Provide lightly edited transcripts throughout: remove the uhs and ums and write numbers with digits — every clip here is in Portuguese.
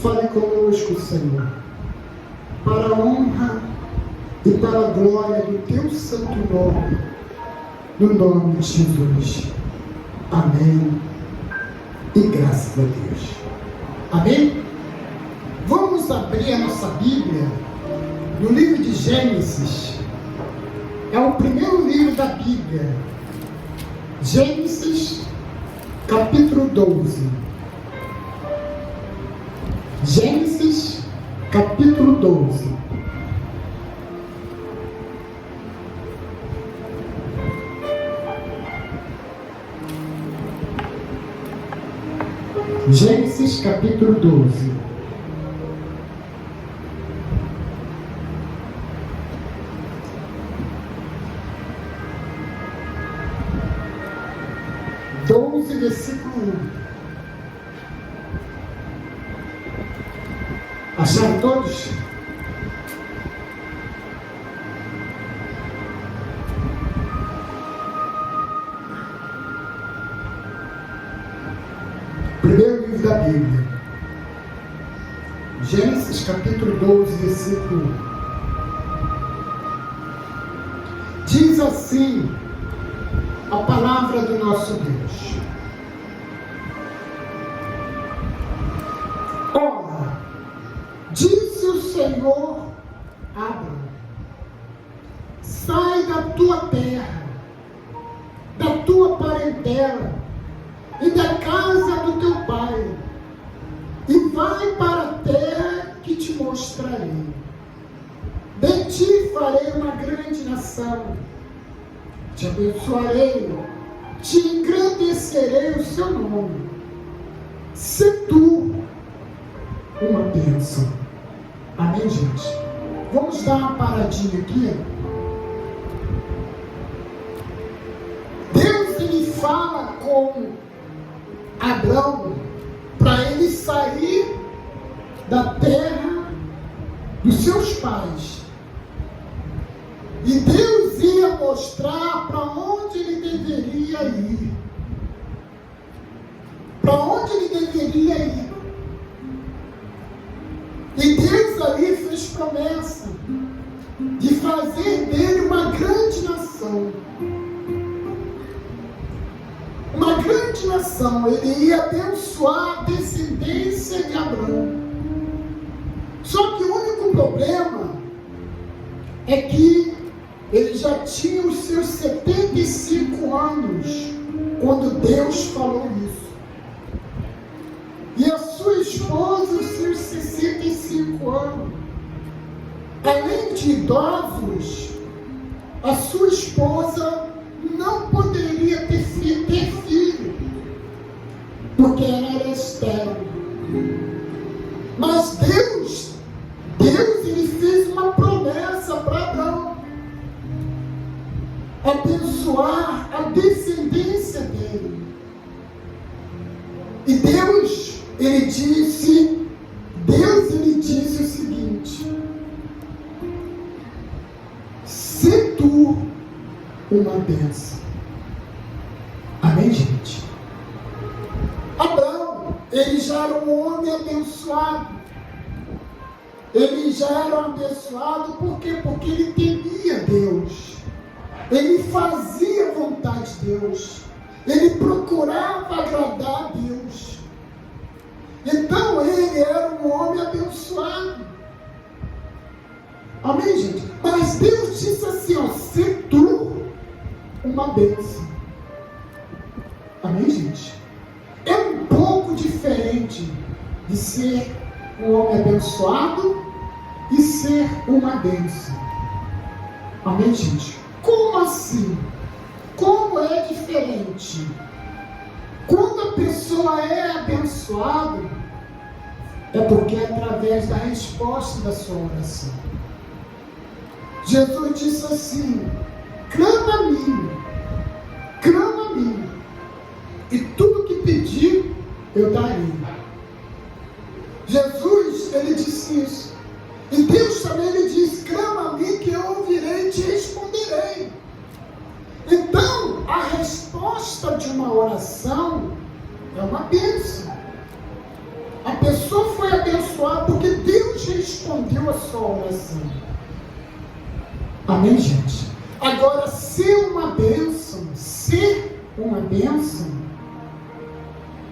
Fale conosco, Senhor, para a honra e para a glória do Teu santo nome, no nome de Jesus. Amém. E graças a Deus. Amém? Vamos abrir a nossa Bíblia no livro de Gênesis. É o primeiro livro da Bíblia. Gênesis, capítulo 12. Gênesis, capítulo 12. Gênesis, capítulo 12. Versículo 1. Acharam todos? Primeiro livro da Bíblia. Gênesis capítulo 12, versículo 1. Diz assim a palavra do nosso Deus. Ora, disse o Senhor a Abraão: sai da tua terra, da tua parentela e da casa do teu pai, e vai para a terra que te mostrarei. De ti farei uma grande nação, te abençoarei, te engrandecerei o seu nome. Se tu uma bênção. Amém, gente? Vamos dar uma paradinha aqui. Deus, ele fala com Abraão para ele sair da terra dos seus pais. E Deus ia mostrar para onde ele deveria ir. Para onde ele deveria ir. E Deus ali fez promessa de fazer dele uma grande nação. Uma grande nação. Ele ia abençoar a descendência de Abraão. Só que o único problema é que ele já tinha os seus 75 anos quando Deus falou isso. E a sua esposa, os seus 65 anos. Além de idosos, a sua esposa não poderia ter filho, porque ela era estéril. Mas Deus, ele fez uma promessa para Abraão: abençoar a descendência dele. E Deus, ele disse o seguinte: se tu uma bênção. Amém, gente? Abraão, ele já era um homem abençoado. Ele já era abençoado por quê? Porque ele temia Deus. Ele fazia a vontade de Deus. Ele procurava agradar a Deus. Então ele era um homem abençoado. Amém, gente? Mas Deus disse assim, ó: se tu uma bênção. Amém, gente? É um pouco diferente de ser um homem abençoado e ser uma bênção. Amém, gente? Como assim? Como é diferente? Quando a pessoa é abençoada, é porque é através da resposta da sua oração. Jesus disse assim: clama a mim, e tudo que pedir, eu darei. Jesus, ele disse isso. E Deus também lhe diz: clama a mim que eu ouvirei e te responderei. Então, a resposta de uma oração é uma bênção. A pessoa foi abençoada só a oração. Amém, gente? Agora, ser uma bênção,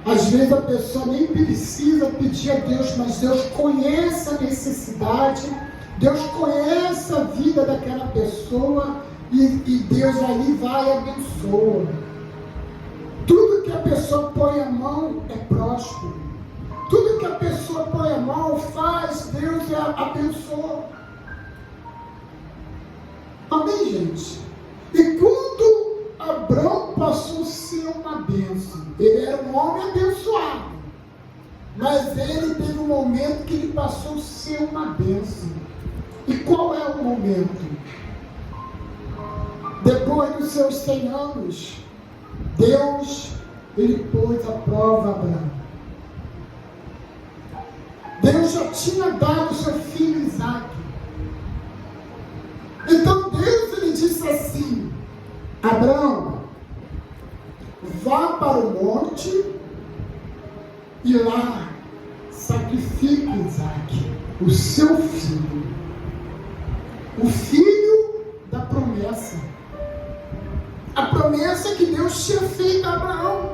às vezes a pessoa nem precisa pedir a Deus, mas Deus conhece a necessidade, Deus conhece a vida daquela pessoa e Deus ali vai e abençoa. Tudo que a pessoa põe a mão é próspero. Tudo que a pessoa põe a mão faz, Deus abençoa. Amém, gente? E quando Abraão passou a ser uma bênção, ele era um homem abençoado, mas ele teve um momento que ele passou a ser uma bênção. E qual é o momento? Depois dos seus 100 anos, Deus, ele pôs à prova Abraão. Deus já tinha dado seu filho Isaque. Então Deus, ele disse assim: Abraão, vá para o monte e lá sacrifique Isaque, o seu filho, o filho da promessa. A promessa que Deus tinha feito a Abraão: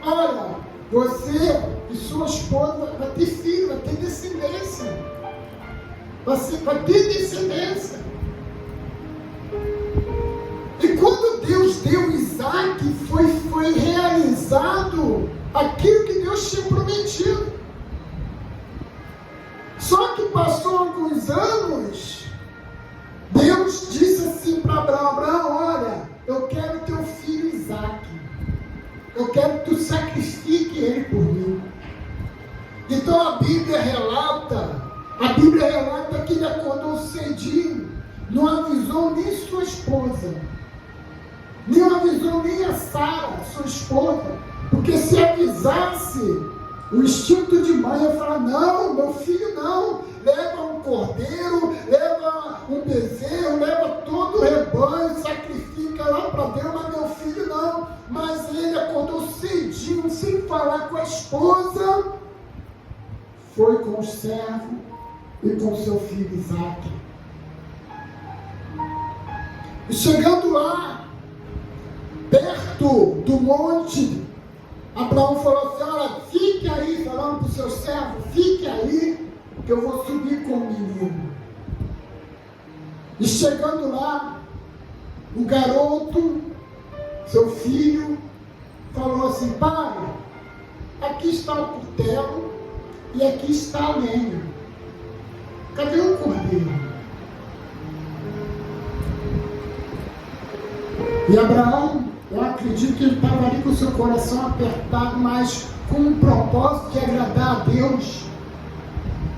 olha, você e sua esposa vai ter filho, vai ter descendência. Você vai ter descendência. E quando Deus deu Isaque, foi realizado aquilo que Deus tinha prometido. Só que passou alguns anos, Deus disse assim para Abraão: Abraão, olha, eu quero teu filho Isaque. Eu quero que tu sacrifique ele por mim. Então a Bíblia relata que ele acordou cedinho, não avisou nem sua esposa, não avisou nem a Sara, sua esposa, porque se avisasse, o instinto de mãe ia falar: não, meu filho não, leva um cordeiro, leva um bezerro, leva todo o rebanho, sacrifica lá para Deus, mas meu filho não. Mas ele acordou cedinho, sem falar com a esposa, foi com o servo e com seu filho Isaque. E chegando lá, perto do monte, Abraão falou assim: olha, fique aí, falando para o seu servo, fique aí, que eu vou subir com o menino. E chegando lá, o garoto, seu filho, falou assim: pai, aqui está o cutelo e aqui está a lenha. Cadê o cordeiro? E Abraão, eu acredito que ele estava ali com o seu coração apertado, mas com um propósito de agradar a Deus.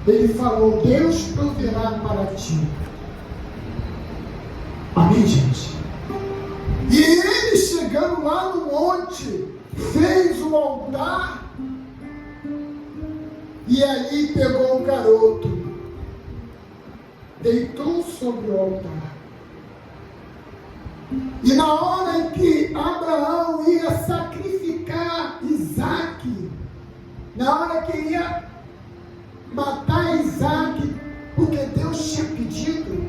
Ele falou: Deus proverá para ti. Amém, gente? E ele, chegando lá no monte, fez o altar e ali pegou o garoto, deitou sobre o altar. E na hora em que Abraão ia sacrificar Isaque, na hora que ele ia matar Isaque, porque Deus tinha pedido,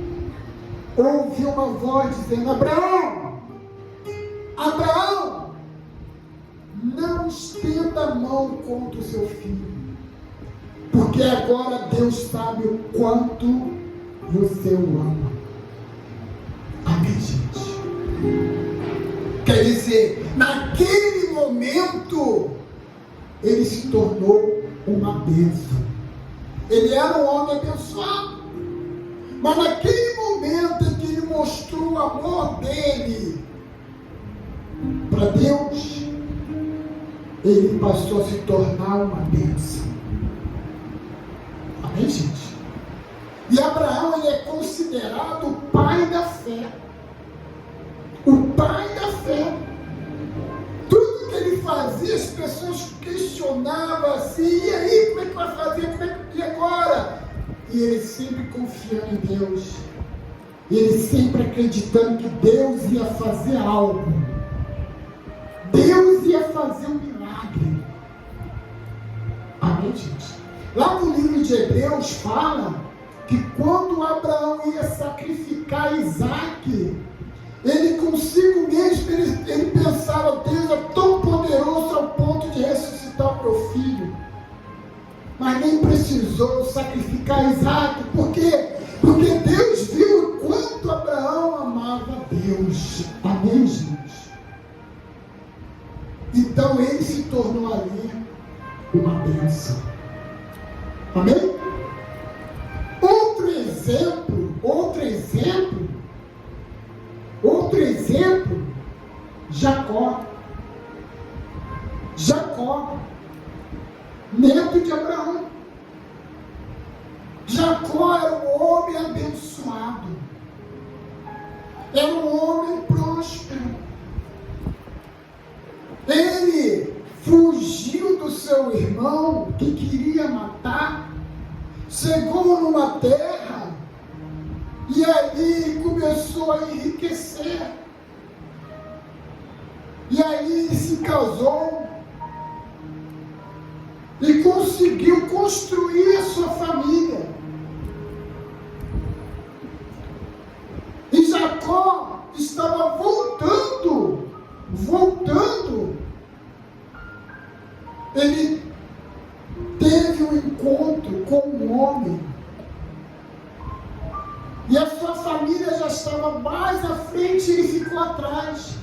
ouviu uma voz dizendo: Abraão, Abraão, não estenda a mão contra o seu filho, porque agora Deus sabe o quanto você o ama. Amém, gente? Quer dizer, naquele momento, ele se tornou uma bênção. Ele era um homem abençoado, mas naquele momento em que ele mostrou o amor dele para Deus, ele passou a se tornar uma bênção. Amém, gente? E Abraão, ele é considerado o pai da fé. O pai da fé. Tudo que ele fazia, as pessoas questionavam assim: e aí, como é que vai fazer? E agora? E ele sempre confiando em Deus. Ele sempre acreditando que Deus ia fazer algo. Deus ia fazer um milagre. Amém, gente? Lá no livro de Hebreus fala que quando Abraão ia sacrificar Isaque, ele consigo mesmo, ele pensava, Deus é tão poderoso ao ponto de ressuscitar o meu filho. Mas nem precisou sacrificar Isaque. Por quê? Porque Deus viu o quanto Abraão amava Deus. Amém, gente? Então ele se tornou ali uma bênção. Amém? Outro exemplo, Jacó, neto de Abraão. Jacó era um homem abençoado, era um homem próspero. Ele fugiu do seu irmão que queria matar, chegou numa terra e ali começou a enriquecer. E aí ele se casou e conseguiu construir a sua família. E Jacó estava voltando. Ele teve um encontro com um homem. E a sua família já estava mais à frente e ele ficou atrás.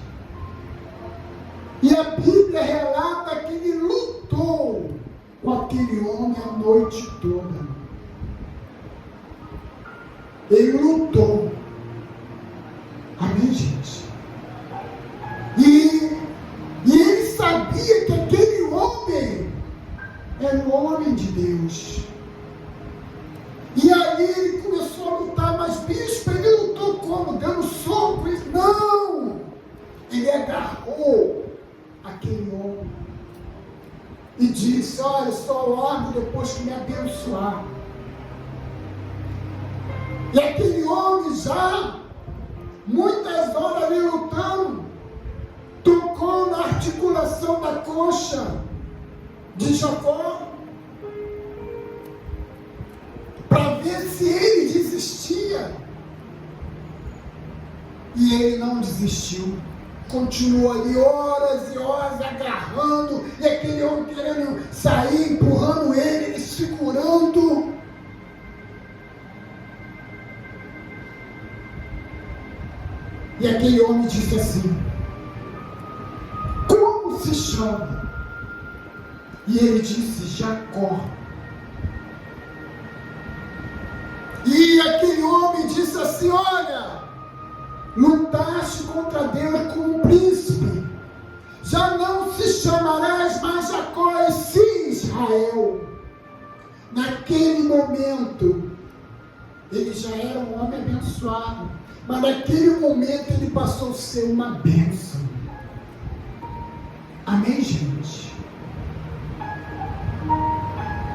E a Bíblia relata que ele lutou com aquele homem a noite toda. Ele lutou. Amém, gente? E ele sabia que aquele homem era um homem de Deus. E aí ele começou a lutar, mas bispo, ele lutou como? Dando soco? Não! Ele agarrou aquele homem e disse, olha, só largo depois que me abençoar. E aquele homem já, muitas horas ali lutando, tocou na articulação da coxa de Jacó, para ver se ele desistia. E ele não desistiu. Continuou ali horas e horas agarrando, e aquele homem querendo sair, empurrando ele segurando. E aquele homem disse assim, como se chama? E ele disse, Jacó. E aquele homem disse assim, olha, lutaste contra Deus como um príncipe, já não se chamarás mais Jacó, e sim Israel. Naquele momento, ele já era um homem abençoado, mas naquele momento ele passou a ser uma bênção. Amém, gente?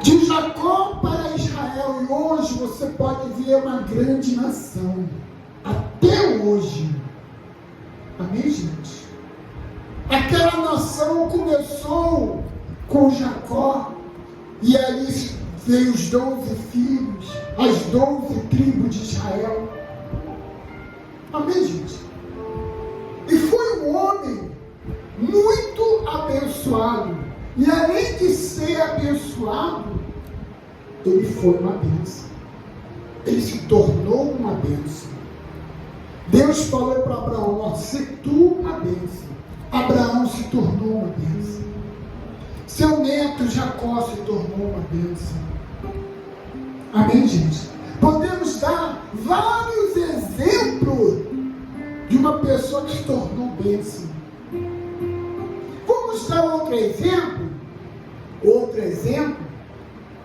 De Jacó para Israel, e hoje você pode ver uma grande nação. Até hoje. Amém, gente? Aquela nação começou com Jacó, e ali veio os 12 filhos, as 12 tribos de Israel. Amém, gente? E foi um homem muito abençoado, e além de ser abençoado, ele foi uma bênção. Ele se tornou uma bênção. Deus falou para Abraão, ó, se tu uma bênção. Abraão se tornou uma bênção. Seu neto Jacó se tornou uma bênção. Amém, gente? Podemos dar vários exemplos de uma pessoa que se tornou bênção. Vamos dar outro exemplo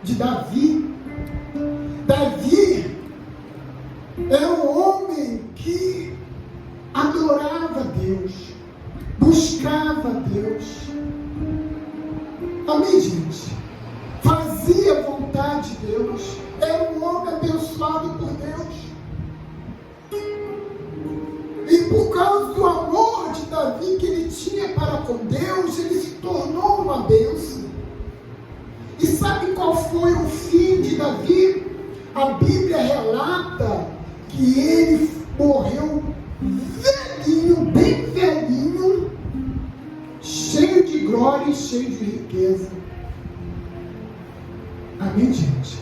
de Davi. Davi era um homem que adorava Deus, buscava Deus. Amém, gente? Fazia a vontade de Deus. Era um homem abençoado por Deus. E por causa do amor de Davi que ele tinha para com Deus, ele se tornou uma bênção. E sabe qual foi o fim de Davi? A Bíblia relata que ele morreu velhinho, bem velhinho, cheio de glória e cheio de riqueza. Amém, gente?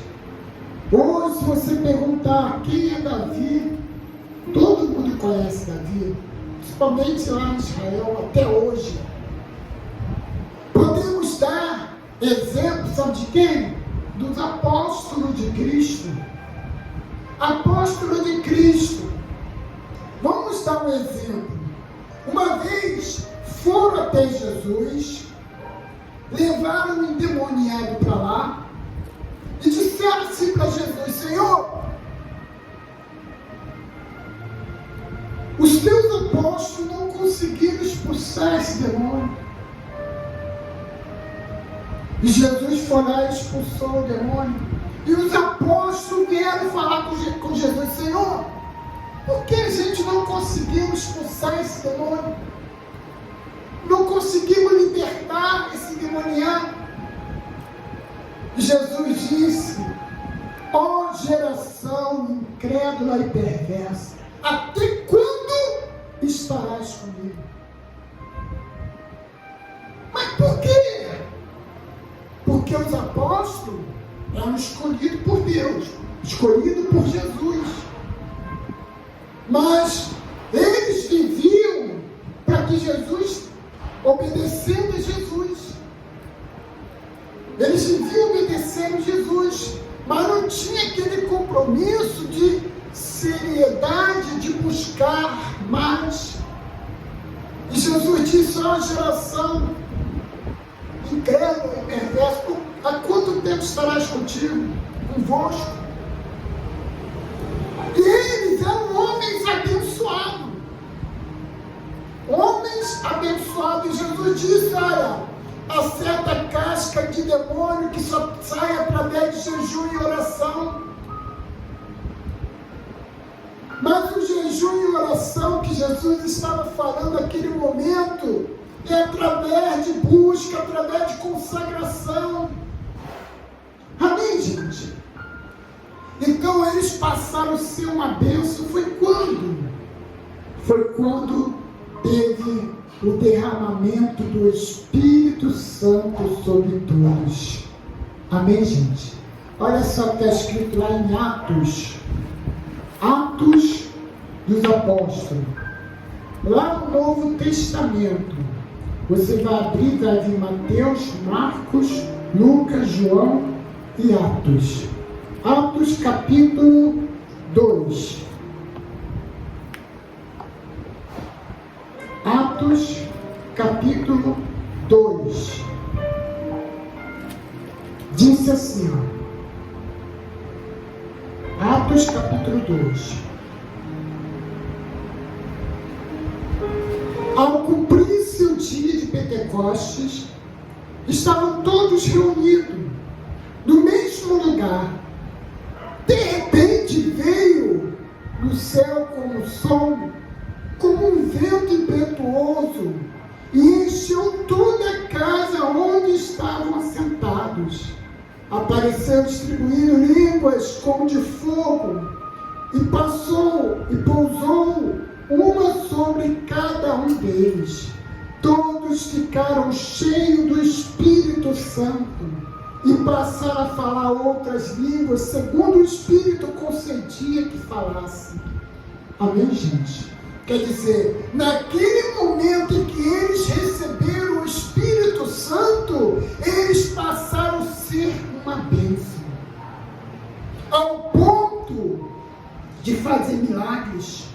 Hoje, se você perguntar quem é Davi, todo mundo conhece Davi, principalmente lá em Israel, até hoje. Podemos dar exemplo, sabe de quem? Dos apóstolos de Cristo. Apóstolo de Cristo. Vamos dar um exemplo. Uma vez foram até Jesus, levaram um endemoniado para lá e disseram assim para Jesus: Senhor, os teus apóstolos não conseguiram expulsar esse demônio. E Jesus foi lá e expulsou o demônio. E os apóstolos vieram falar com Jesus: Senhor, por que a gente não conseguiu expulsar esse demônio? Não conseguimos libertar esse endemoniado? E Jesus disse: ó geração incrédula e perversa, até quando estarás comigo? Mas por quê? Porque os apóstolos eram escolhidos por Deus, escolhidos por Jesus. Mas eles viviam para que Jesus, obedecendo a Jesus. Eles viviam obedecendo Jesus, mas não tinha aquele compromisso de seriedade, de buscar mais. E Jesus disse: ó geração incrédula e perversa, há quanto tempo estarás convosco? E eles eram homens abençoados. Homens abençoados. E Jesus disse: olha, há certa casca de demônio que só sai através de jejum e oração. Mas o jejum e oração que Jesus estava falando naquele momento é através de busca, através de consagração. Amém, gente? Então eles passaram a ser uma bênção. Foi quando? Foi quando teve o derramamento do Espírito Santo sobre todos. Amém, gente? Olha só o que está escrito lá em Atos. Atos dos Apóstolos. Lá no Novo Testamento. Você vai abrir, vai vir Mateus, Marcos, Lucas, João e Atos. Atos capítulo 2. Atos capítulo 2. Disse assim, ó. Atos capítulo 2. Ao cumprir-se o dia de Pentecostes, estavam todos reunidos no mesmo lugar. De repente veio do céu como um som, como um vento impetuoso, e encheu toda a casa onde estavam assentados. Apareceu distribuindo línguas como de fogo, e pousou uma sobre cada um deles. Todos ficaram cheios do Espírito Santo e passaram a falar outras línguas, segundo o Espírito concedia que falasse. Amém, gente? Quer dizer, naquele momento em que eles receberam o Espírito Santo, eles passaram a ser uma bênção, ao ponto de fazer milagres,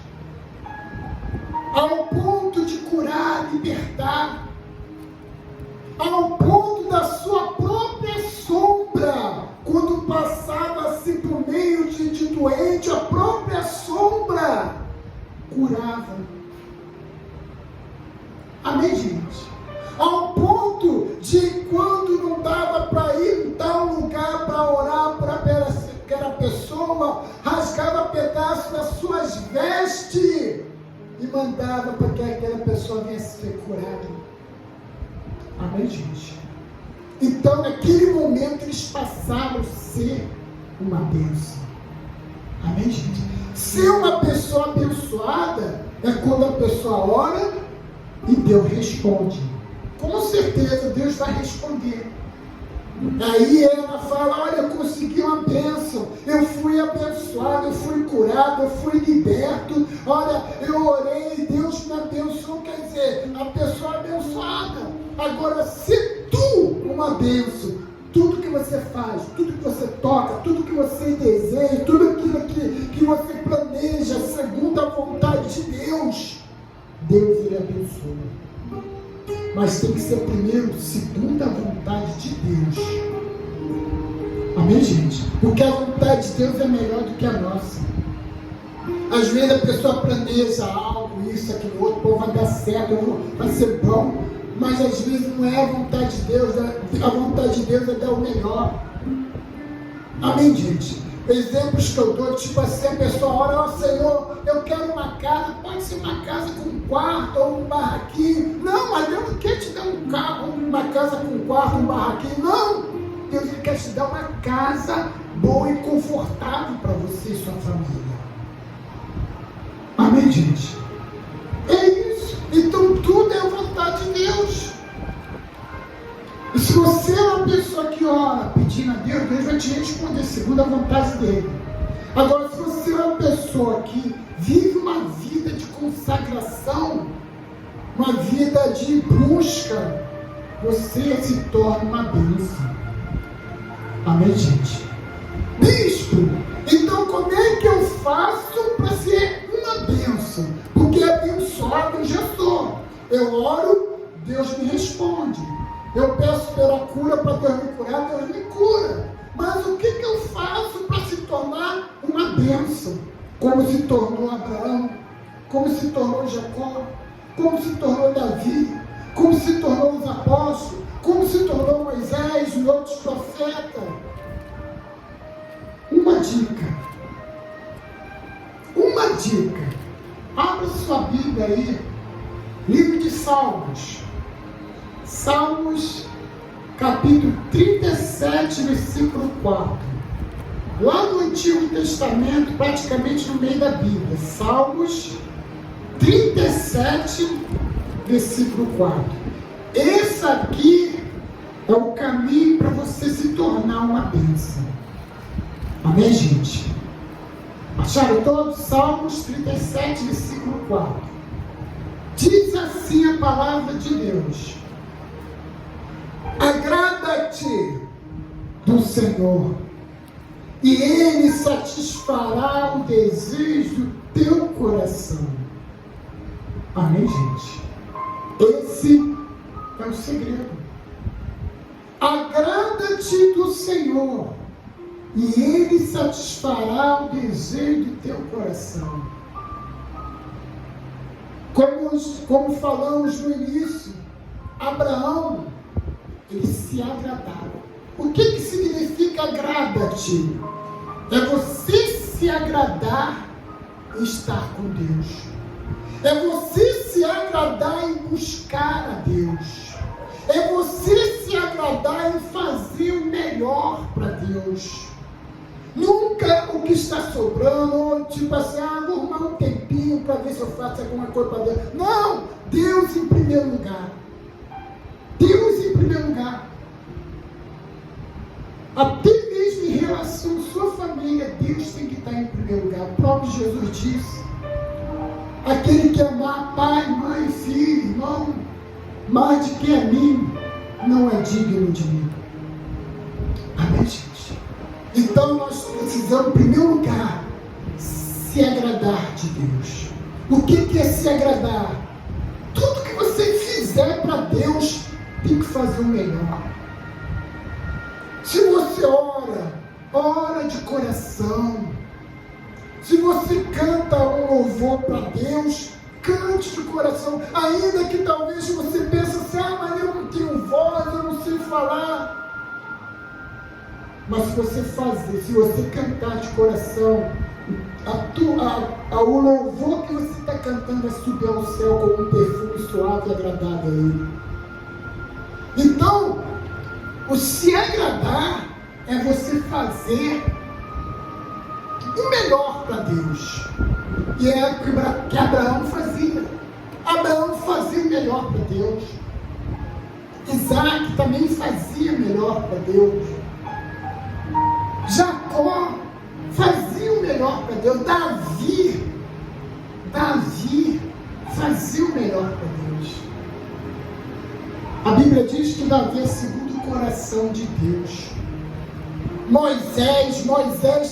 ao ponto de curar, libertar, ao ponto da sua própria sombra, quando passava-se por meio de doente, a própria sombra curava. Amém, gente? Ao ponto de quando não dava para ir em tal lugar para orar para aquela pessoa, rasgava pedaços das suas vestes e mandava para que aquela pessoa viesse ser curada. Amém, gente? Então, naquele momento, eles passaram a ser uma bênção. Ser uma pessoa abençoada é quando a pessoa ora e Deus responde. Com certeza Deus vai responder. Aí ela fala, olha, eu consegui uma bênção, eu fui abençoado, eu fui curado, eu fui liberto, olha, eu orei, Deus me abençoou, quer dizer, a pessoa é abençoada. Agora, se tu, uma bênção, tudo que você faz, tudo que você toca, tudo que você deseja, tudo aquilo que você planeja, segundo a vontade de Deus, Deus ele abençoa. Mas tem que ser primeiro, segundo a vontade de Deus. Amém, gente? Porque a vontade de Deus é melhor do que a nossa. Às vezes a pessoa planeja algo, isso, aquilo, outro, pô, vai dar certo, vai ser bom. Mas às vezes não é a vontade de Deus, a vontade de Deus é dar o melhor. Amém, gente? Exemplos que eu dou, tipo assim, a pessoa ora, ó Senhor, eu quero uma casa, pode ser uma casa com um quarto ou um barraquinho. Não, mas Deus não quer te dar um carro, uma casa com um quarto, um barraquinho. Não, Deus quer te dar uma casa boa e confortável para você e sua família. Amém, gente? É isso. Então tudo é a vontade de Deus. E se você é uma pessoa que ora pedindo a Deus, Deus vai te responder segundo a vontade dele. Agora, se você é uma pessoa que vive uma vida de consagração, uma vida de busca, você se torna uma bênção. Amém, gente? Bispo, então como é que eu faço para ser uma bênção? Porque abençoado eu já sou. Eu oro, Deus me responde. Eu peço pela cura para Deus me curar, Deus me cura. Mas o que eu faço para se tornar uma bênção? Como se tornou Abraão, como se tornou Jacó, como se tornou Davi, como se tornou os apóstolos, como se tornou Moisés e outros profetas. Uma dica. Abra sua Bíblia aí, livro de Salmos. Salmos, capítulo 37, versículo 4. Lá no Antigo Testamento, praticamente no meio da Bíblia. Salmos 37, versículo 4. Esse aqui é o caminho para você se tornar uma bênção. Amém, gente? Acharam todos? Salmos 37, versículo 4. Diz assim a palavra de Deus: agrada-te do Senhor, e Ele satisfará o desejo do teu coração. Amém, gente? Esse é o segredo. Agrada-te do Senhor, e Ele satisfará o desejo do teu coração. Como falamos no início, Abraão, ele se agradava. O que significa agrada-te? É você se agradar e estar com Deus. É você se agradar em buscar a Deus. É você se agradar em fazer o melhor para Deus. Nunca o que está sobrando, tipo assim, vou arrumar um tempinho para ver se eu faço alguma coisa para Deus. Não! Deus em primeiro lugar. Deus em primeiro lugar. Até mesmo em relação à sua família, Deus tem que estar em primeiro lugar. O próprio Jesus disse: aquele que amar pai, mãe, filho, irmão, mais do que a mim, não é digno de mim. Amém, gente? Então nós precisamos, em primeiro lugar, se agradar de Deus. O que é se agradar? Tudo que você fizer para Deus, tem que fazer o melhor. Se você ora de coração. Se você canta um louvor para Deus, cante de coração. Ainda que talvez você pense assim, mas eu não tenho voz, eu não sei falar. Mas se você cantar de coração, o louvor que você está cantando vai subir ao céu como um perfume suave e agradável a Ele. Então, o se agradar é você fazer o melhor para Deus. E é o que Abraão fazia. Abraão fazia o melhor para Deus. Isaac também fazia o melhor para Deus. Jacó fazia o melhor para Deus. Davi fazia o melhor para Deus. A Bíblia diz que Davi é segundo o coração de Deus. Moisés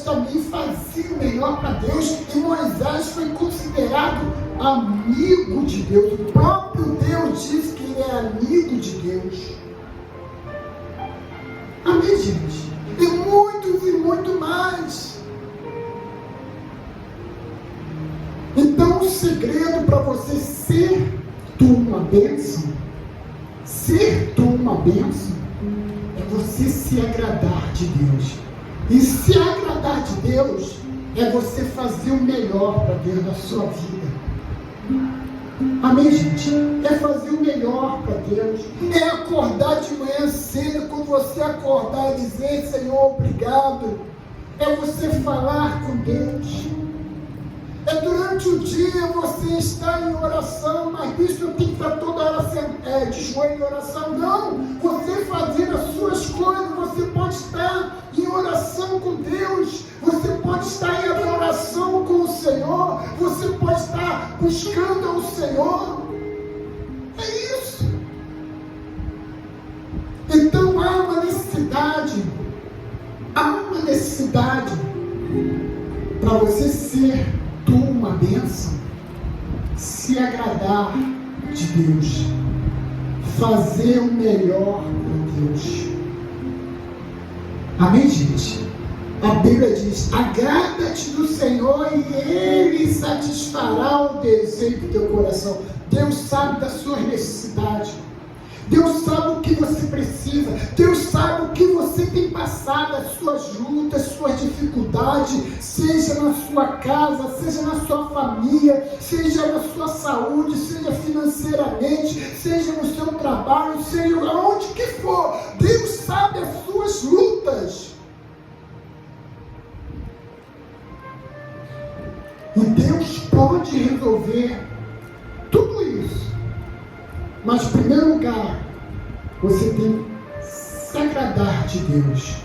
também fazia o melhor para Deus, e Moisés foi considerado amigo de Deus. O próprio Deus diz que ele é amigo de Deus. Amém, gente? E muitos e muito mais. Então o segredo para você ser tu uma bênção, é você se agradar de Deus. E se agradar de Deus é você fazer o melhor para Deus na sua vida. Amém, gente? É fazer o melhor para Deus. É acordar de manhã cedo, quando você acordar e dizer: Senhor, obrigado. É você falar com Deus. É durante o dia você estar em oração, mas isso tem que estar toda hora de joelho em oração. Não, você fazer as suas coisas, você pode estar em oração com Deus, você pode estar em adoração com o Senhor, você pode estar buscando ao Senhor. É isso. Então há uma necessidade para você ser uma bênção, se agradar de Deus, fazer o melhor para Deus. Amém, gente? A Bíblia diz: agrada-te do Senhor e Ele satisfará o desejo do teu coração. Deus sabe das suas necessidades. Deus sabe o que você precisa. Deus sabe o que você tem passado, as suas lutas, suas dificuldades, seja na sua casa, seja na sua família, seja na sua saúde, seja financeiramente, seja no seu trabalho, seja aonde que for. Deus sabe as suas lutas. E Deus pode resolver tudo isso. Mas, em primeiro lugar, você tem que se agradar de Deus.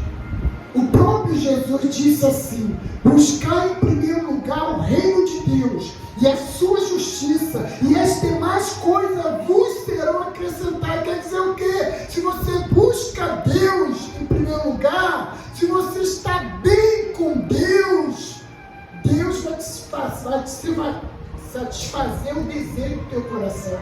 O próprio Jesus disse assim: buscar em primeiro lugar o reino de Deus e a sua justiça, e as demais coisas vos serão acrescentadas. Quer dizer o quê? Se você busca Deus em primeiro lugar, se você está bem com Deus, Deus vai satisfazer o desejo do teu coração.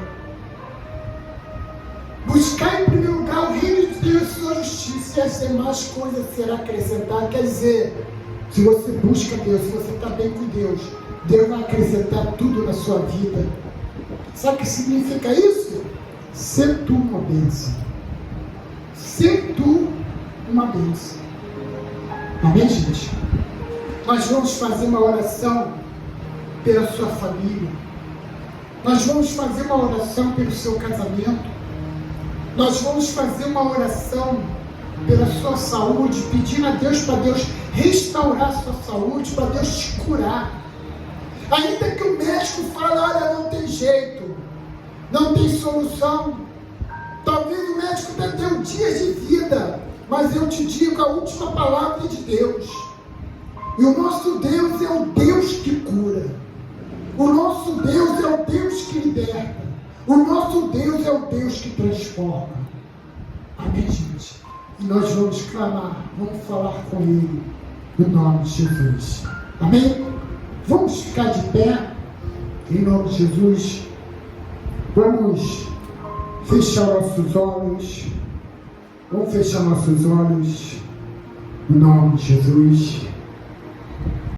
Buscar em primeiro lugar o reino de Deus e sua justiça, e as demais coisas serão acrescentadas. Quer dizer, se você busca Deus, se você está bem com Deus, Deus vai acrescentar tudo na sua vida. Sabe o que significa isso? Ser tu uma bênção. Ser tu uma bênção. Amém, gente? Nós vamos fazer uma oração pela sua família. Nós vamos fazer uma oração pelo seu casamento. Nós vamos fazer uma oração pela sua saúde, pedindo a Deus para Deus restaurar a sua saúde, para Deus te curar. Ainda que o médico fale: olha, não tem jeito, não tem solução. Talvez o médico até tenha dias de vida, mas eu te digo a última palavra de Deus. E o nosso Deus é o Deus que cura. O nosso Deus é o Deus que liberta. O nosso Deus é o Deus que transforma. Amém, gente? E nós vamos clamar, vamos falar com Ele, no nome de Jesus. Amém? Vamos ficar de pé, em nome de Jesus. Vamos fechar nossos olhos. Vamos fechar nossos olhos, no nome de Jesus.